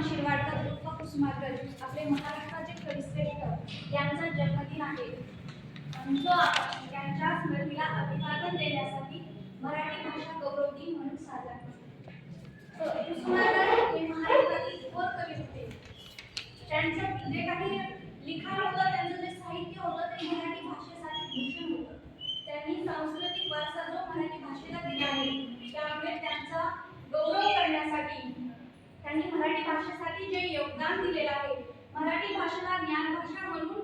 चव्हाण शिरवाडकर उर्फ कुसुमाग्रज आपले महाराष्ट्राचे कविश्रेष्ठ यांचा जन्मदिन आहे। जो आपण त्यांच्या स्मृतीला अभिवादन देण्यासाठी मराठी भाषा गौरव दिन म्हणून साजरा करतो। कुसुमाग्रज हे महाराष्ट्रातील थोर कवी होते। त्यांचं जे काही लिखाण होतं, त्यांचं जे साहित्य होतं ते मराठी भाषेसाठी भूषण होतं। त्यांनी सांस्कृतिक वारसा जो मराठी भाषेला दिला आहे, त्यामुळे त्यांचा गौरव करण्यासाठी त्यांनी मराठी भाषेसाठी जे योगदान दिलेलं आहे, मराठी भाषेला ज्ञान भाषा म्हणून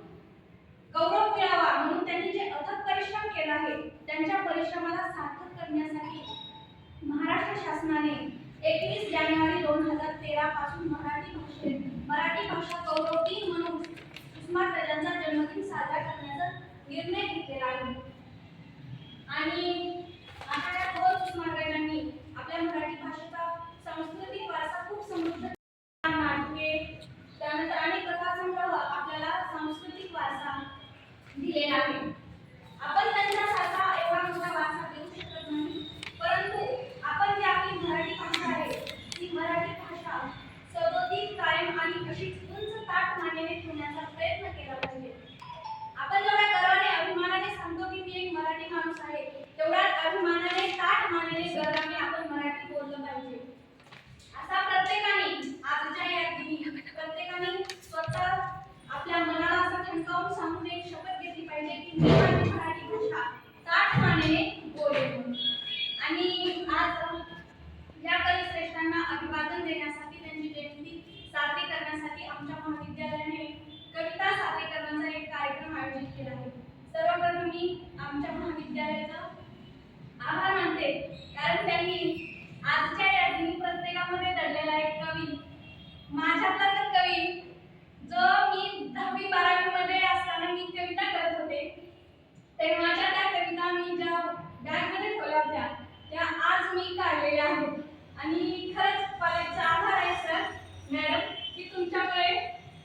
गौरव मिळावा म्हणून त्यांनी जे अथक परिश्रम केला आहे, त्यांच्या परिश्रमाला सार्थक करण्यासाठी महाराष्ट्र शासनाने 21 जानेवारी 2013 पासून मराठी भाषा गौरव दिन म्हणून कुसुमाग्रजांचा जन्मदिन साजरा करण्याचा निर्णय घेतलेला आहे। आणि आता या थोर कुसुमाग्रजांनी आपल्या मराठी भाषेचा सांस्कृतिक वारसा खूप समृद्ध, नाटके, त्यानंतर अनेक कथासंग्रह आपल्याला सांस्कृतिक वारसा दिलेला आहे। आपण त्यांच्यासारखा एवढा मोठा वारसा देऊ शकत नाही, परंतु आपण जी आपली मराठी भाषा आहे, ती मराठी भाषा सदोदित कायम आणि अशीच उंच ताठ मानेने ठेवण्याचा प्रयत्न केला पाहिजे। आपण जेवढ्या गर्वाने अभिमानाने सांगतो की मी एक मराठी माणूस आहे, तेवढ्याच अभिमानाने ताठ मानेने गर्वाने आपण मराठी बोललं पाहिजे। असा प्रत्येकाने आजच्या या दिनी प्रत्येकाने स्वतः आपल्या मनाला असं ठणकावून सांगून एक शपथ घेतली पाहिजे की मी माझी मराठी भाषा ताठ मानेने बोलेन। आणि आज या कविश्रेष्ठांना अभिवादन देण्यासाठी, त्यांची जयंती साजरी करण्यासाठी आमच्या महाविद्यालयाने कविता सादरीकरणाचा एक कार्यक्रम आयोजित केला आहे। सर्वप्रथम मी आमच्या महाविद्यालयाचा आभार मानते, कारण त्यांनी आजच्या या दिनी प्रत्येकामध्ये दडलेला एक कवी, माझ्यातला तर कवी, जो मी 10वी 12वी मध्ये असताना मी कविता करत होते, तेव्हाच्या त्या कविता मी ज्या बॅगमध्ये ठेवल्या होत्या त्या आज मी काढलेल्या आहेत। आणि खरंच कॉलेजचा आभार आहे सर मॅडम की तुमच्यामुळे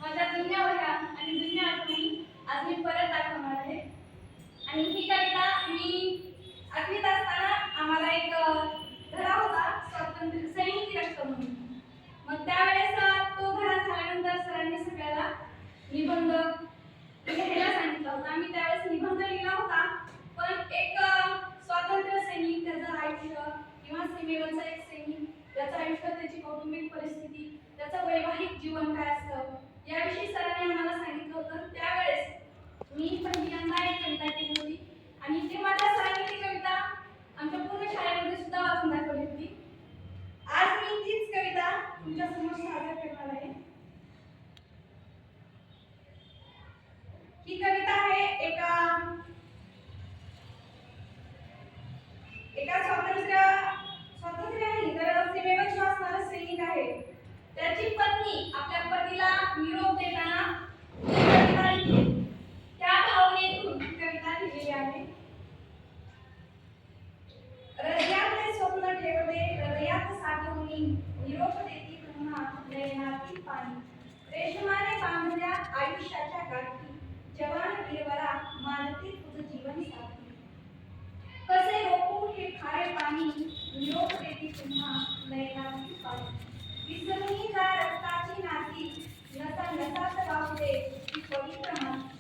माझ्या जुन्या वह्या आणि जुन्या आठवणी आज मी परत दाखवणार आहे। आणि ही कविता मी 8वीत असताना आम्हाला एक धडा होता स्वातंत्र्य सैनिक रक्त म्हणून, मग त्यावेळेस तो धडा झाल्यानंतर सरांनी सगळ्याला निबंध लिहायला सांगितलं होतं। आम्ही त्यावेळेस निबंध लिहिला होता, पण एक स्वातंत्र्य सैनिक, त्याचं आयुष्य किंवा सीमेवरचा एक सैनिक, त्याचं आयुष्य, त्याची कौटुंबिक परिस्थिती, त्याचं वैवाहिक जीवन काय असतं याविषयी सरांनी आम्हाला सांगितलं होतं। त्यावेळेस मी पहिल्यांदा एक कविता केली होती आणि तेव्हा त्या सरांनी ती कविता आमच्या पूर्ण शाळेमध्ये सुद्धा वाचून दाखवली होती। आज मी तीच कविता तुमच्या समोर सादर करणार आहे। ही कविता आहे एका स्वातंत्र्य नाही तर सीमेवर असणारा सैनिक आहे, त्याची पत्नी आपल्या पतीला निरोप देताना त्या भावनेतून कविता लिहिलेली आहे। हृदयातले स्वप्न ठेवले हृदयात साठवून, निरोप देती पुन्हा नयनातील पाणी, रेशमाने बांधल्या आयुष्याच्या गाठी, जवान वीरवरा मानती तुझ जीवन साथी, कसे रोखू हे खारे पाणी, निरोप देती पुन्हा नयनातील पाणी, विसरूनी जा रक्ताची नाती, नसा नसात वाहू दे ती पवित्र माती,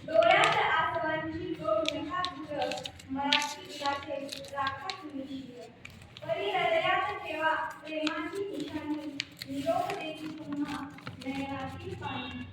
डोळ्यात आसवांची डोळ नका धुर, मराठी विलासे राखा तुम्ही शीर, परी हृदयात ठेवा प्रेमाची निशाणी, निरोप देती पुन्हा नयनातील पाणी।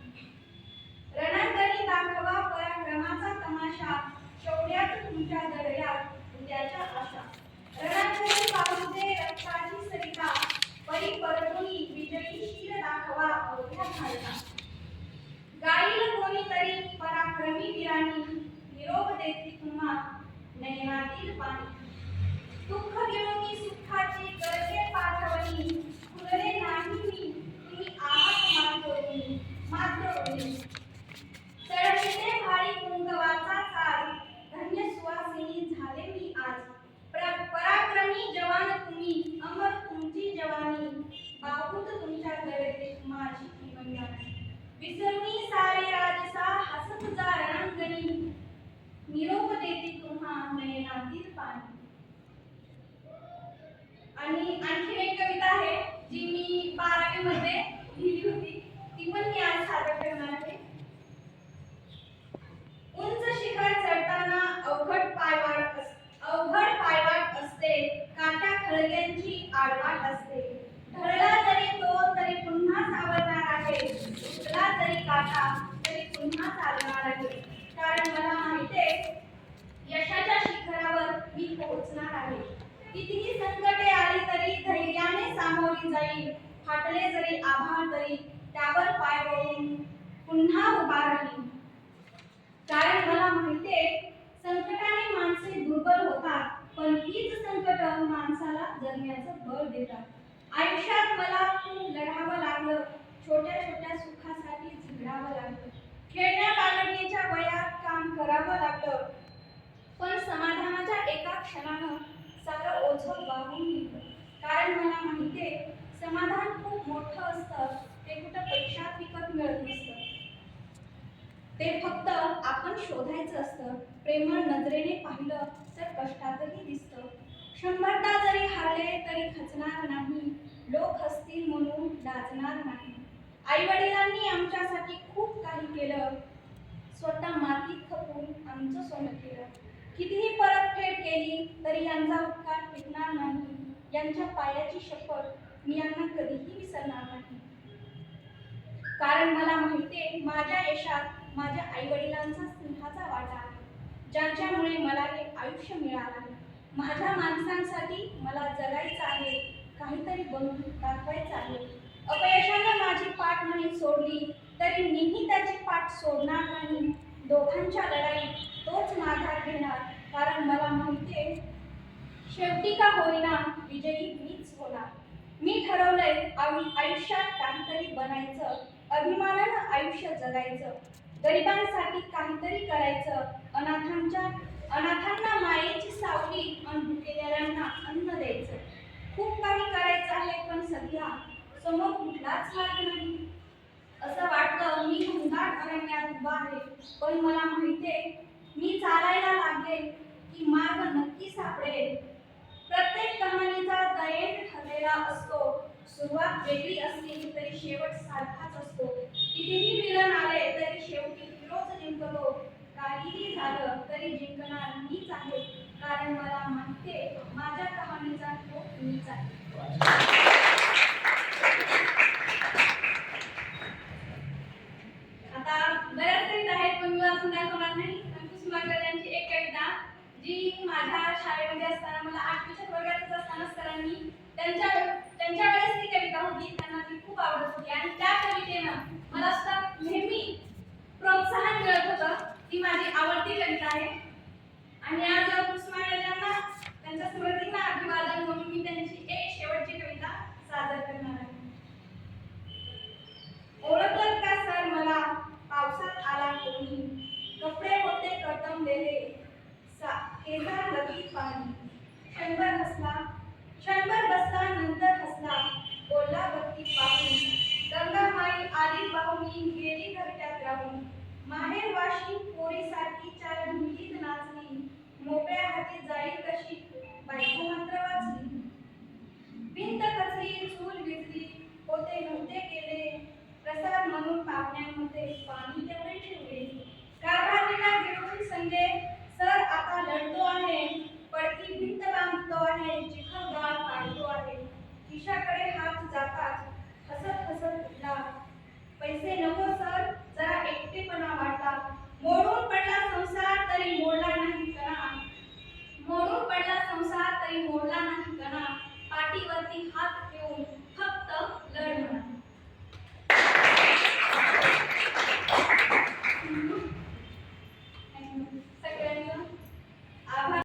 मध्ये लिहिली होती, ती पण मी आज सादर करणार आहे. उंच शिखर चढताना अवघड पायवाट असते, काट्या खळग्यांची आडवाट असते. ढळला जरी तो तरी पुन्हा सावरणार आहे, उठला जरी काटा तरी पुन्हा चालणार आहे. कारण मला माहितीये यशाच्या शिखरावर मी पोहोचणार आहे. कितीही संकटे आली तरी धैर्याने सामोरी जाईल. फाटले जरी आभाळ तरी त्यावर पाय रोवून पुन्हा उभा राहील. कारण मला माहितीये संकटाने माणसे दुर्बल होतात, पण हीच संकट माणसाला जगण्याचं बळ देतात. आयुष्यात मला खूप लढावं लागलं, छोट्या छोट्या सुखासाठी झगडावं लागलं, खेळण्या बागडण्याच्या वयात काम करावं लागलं, पण समाधानाच्या एका क्षणानं सारं ओझं वाहून निघलं. कारण मला माहितीये समाधान खूप मोठं असतं, ते कुठं पैशात विकत मिळत नसतं, ते फक्त आपण शोधायचं असतं. प्रेमळ नजरेने पाहिलं तर कष्टातही दिसतं. 100दा जरी हारले तरी खचणार नाही, लोक हसतील म्हणून लाजणार नाही. आई वडिलांनी आमच्यासाठी खूप काही केलं, स्वतः मातीत खपून आमचं सोनं केलं. कितीही परतफेड केली तरी यांचा उपकार फिटणार नाही. यांच्या पायाची शपथ मी यांना कधीही विसरणार नाही. कारण मला माहितीये माझ्या यशात माझ्या आई वडिलांचा सिंहाचा वाटा आहे, ज्यांच्यामुळे मला हे आयुष्य मिळालं आहे. माझ्या माणसांसाठी मला जगायचं आहे, काहीतरी बनवून दाखवायचं आहे. अपयशानं माझी पाठ नाही सोडली तरी मीही त्याची पाठ सोडणार नाही. दोघांच्या लढाईत तोच माघार घेणार. कारण मला माहितीये शेवटी का होईना विजयी मीच होणार. मी ठरवलंय आयुष्यात काहीतरी बनायचं, अभिमानानं आयुष्य जगायचं, गरिबांसाठी काहीतरी करायचं, अनाथांना मायेची सावली आणि भुकेलेल्यांना अन्न द्यायचं. खूप काही करायचं आहे, पण सध्या समोर कुठलाच मार्ग नाही. असं वाटतं मी घनदाट अरण्यात उभा आहे, पण मला माहितीये मी चालायला लागेल की मार्ग नक्की सापडेल. प्रत्येक कहाणीचा द एंड ठरलेला असतो. सुरुवात वेगळी असली तरी शेवट सारखाच असतो. कितीही विलन आले तरी शेवटी हिरोच जिंकतो. काहीही झालं तरी जिंकणार मीच आहे. कारण मला माहितीये माझ्या कहाणीचा हिरो मीच आहे. आता बऱ्याच कविता आहेत, पण मी वाचून दाखवणार नाही. अंकुश मागले यांची एक कविता जी माझ्या शाळेमध्ये असताना मला 8वीच्या वर्गात असताना सरांनी त्यांच्या वेळेस ती कविता होती, त्यांना ती खूप आवडत होती आणि त्या कवितेनं मला सुद्धा नेहमी प्रोत्साहन मिळत होतं. ती माझी आवडती कविता आहे आणि आज अंकुश मागले यांना त्यांच्या स्मृतींना अभिवादन म्हणून मी त्यांची एक शेवटची कविता सादर करणार आहे. ओळखलं का सर मला पावसात आला कोणी, कपडे होते कर्तमलेले, केदार लगी पाणी. क्षणभर बसला नंतर हसला, बोलला बत्ती पाहून. गंगा माई आली पाहुणी, गेली घरट्यात राहून. माहेर वाशी पोरीसारखी चार भिंतीत नाचली, मोकळ्या हाती जाईल कशी बायको मात्र वाचली. भिंत खचली, चूल विजली, होते नव्हते गेले, प्रसाद म्हणून पाहुण्यांमध्ये पाणी तेवढे ठेवले. कारभारीला घेऊन संगे सर आता लढतो आहे, पडकी भिंत बांधतो आहे, चिखल गाळ काढतो आहे. खिशाकडे हात जातात, हसत हसत उठला, पैसे नको सर, जरा एकटेपणा वाटला. मोडून पडला संसार तरी मोडला नाही कणा, मोडून पडला संसार तरी मोडला नाही कणा. पाठीवरती हात ठेवून